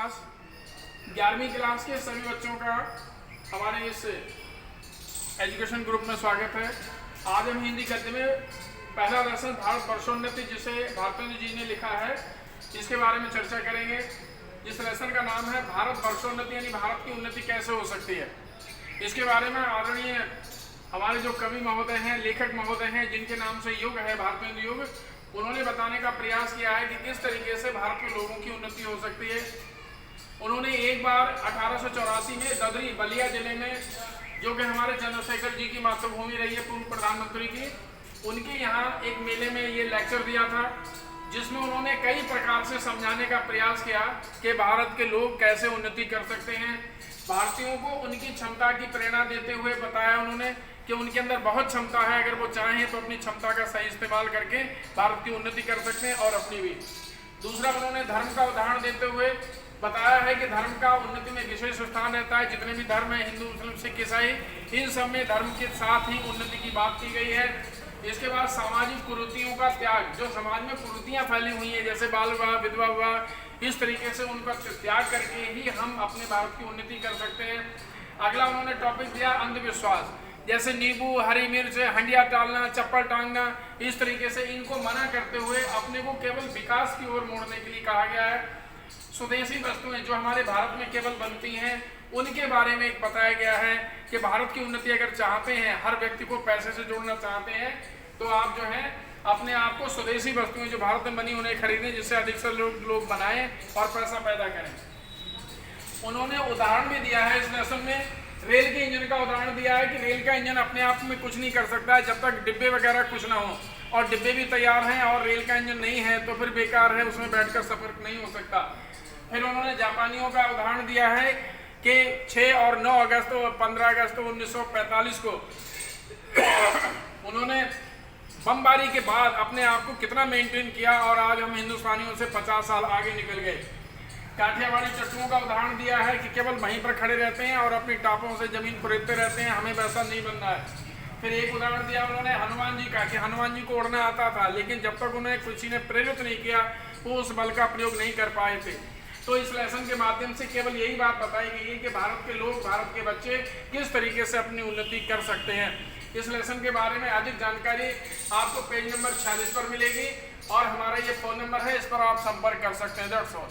Class 11वीं class के सभी बच्चों का हमारे इस एजुकेशन ग्रुप में स्वागत है। आज हम हिंदी गद्य में पहला लेसन भारत वर्षोन्नति, जिसे भारतेंदु जी ने लिखा है, इसके बारे में चर्चा करेंगे। इस लेसन का नाम है भारत वर्षोन्नति, यानी भारत की उन्नति कैसे हो सकती है। इसके बारे में आदरणीय हमारे जो कवि महोदय हैं, लेखक महोदय हैं, जिनके नाम से युग है भारतेंदु युग, उन्होंने बताने का प्रयास किया है कि किस तरीके से भारत के लोगों की उन्नति हो सकती है। उन्होंने एक बार 1884 में ददरी बलिया जिले में, जो कि हमारे चंद्रशेखर जी की मातृभूमि रही है, पूर्व प्रधानमंत्री की, उनके यहाँ एक मेले में ये लेक्चर दिया था, जिसमें उन्होंने कई प्रकार से समझाने का प्रयास किया कि भारत के लोग कैसे उन्नति कर सकते हैं। भारतीयों को उनकी क्षमता की प्रेरणा देते हुए बताया उन्होंने कि उनके अंदर बहुत क्षमता है, अगर वो चाहें तो अपनी क्षमता का सही इस्तेमाल करके भारत की उन्नति कर सकते हैं और अपनी भी। दूसरा, उन्होंने धर्म का उदाहरण देते हुए बताया है कि धर्म का उन्नति में विशेष स्थान रहता है। जितने भी धर्म है, हिंदू, मुस्लिम, सिख, ईसाई, इन सब में धर्म के साथ ही उन्नति की बात की गई है। इसके बाद सामाजिक कुरीतियों का त्याग, जो समाज में कुरीतियाँ फैली हुई हैं, जैसे बाल विवाह, विधवा विवाह, इस तरीके से उनका त्याग करके ही हम अपने भारत की उन्नति कर सकते हैं। अगला उन्होंने टॉपिक दिया अंधविश्वास, जैसे नींबू, हरी मिर्च, हंडिया टालना, चप्पल टांगना, इस तरीके से इनको मना करते हुए अपने को केवल विकास की ओर मोड़ने के लिए कहा गया है। स्वदेशी वस्तुएं जो हमारे भारत में केवल बनती हैं, उनके बारे में एक बताया गया है कि भारत की उन्नति अगर चाहते हैं, हर व्यक्ति को पैसे से जोड़ना चाहते हैं, तो आप जो है अपने आप को स्वदेशी वस्तुएं जो भारत में बनी उन्हें खरीदें, जिससे अधिक से लोग बनाएं और पैसा पैदा करें। उन्होंने उदाहरण भी दिया है इस लेसन में, रेल के इंजन का उदाहरण दिया है कि रेल का इंजन अपने आप में कुछ नहीं कर सकता है जब तक डिब्बे वगैरह कुछ ना हो, और डिब्बे भी तैयार हैं और रेल का इंजन नहीं है तो फिर बेकार है, उसमें बैठकर सफर नहीं हो सकता। फिर उन्होंने जापानियों का उदाहरण दिया है कि 6 और 9 अगस्त और 15 अगस्त 1945 को उन्होंने बमबारी के बाद अपने आप को कितना मेंटेन किया, और आज हम हिंदुस्तानियों से 50 साल आगे निकल गए। काठियावाड़ी चट्टुओं का उदाहरण दिया है कि केवल वहीं पर खड़े रहते हैं और अपनी टापों से जमीन खुरेदते रहते हैं, हमें वैसा नहीं बनना है। फिर एक उदाहरण दिया उन्होंने हनुमान जी का, कि हनुमान जी को उड़ना आता था, लेकिन जब तक उन्हें किसी ने प्रेरित नहीं किया वो उस बल का प्रयोग नहीं कर पाए थे। तो इस लेसन के माध्यम से केवल यही बात बताई गई है कि भारत के लोग, भारत के बच्चे किस तरीके से अपनी उन्नति कर सकते हैं। इस लेसन के बारे में अधिक जानकारी आपको पेज नंबर 46 पर मिलेगी, और हमारा ये फ़ोन नंबर है, इस पर आप संपर्क कर सकते हैं। That's all.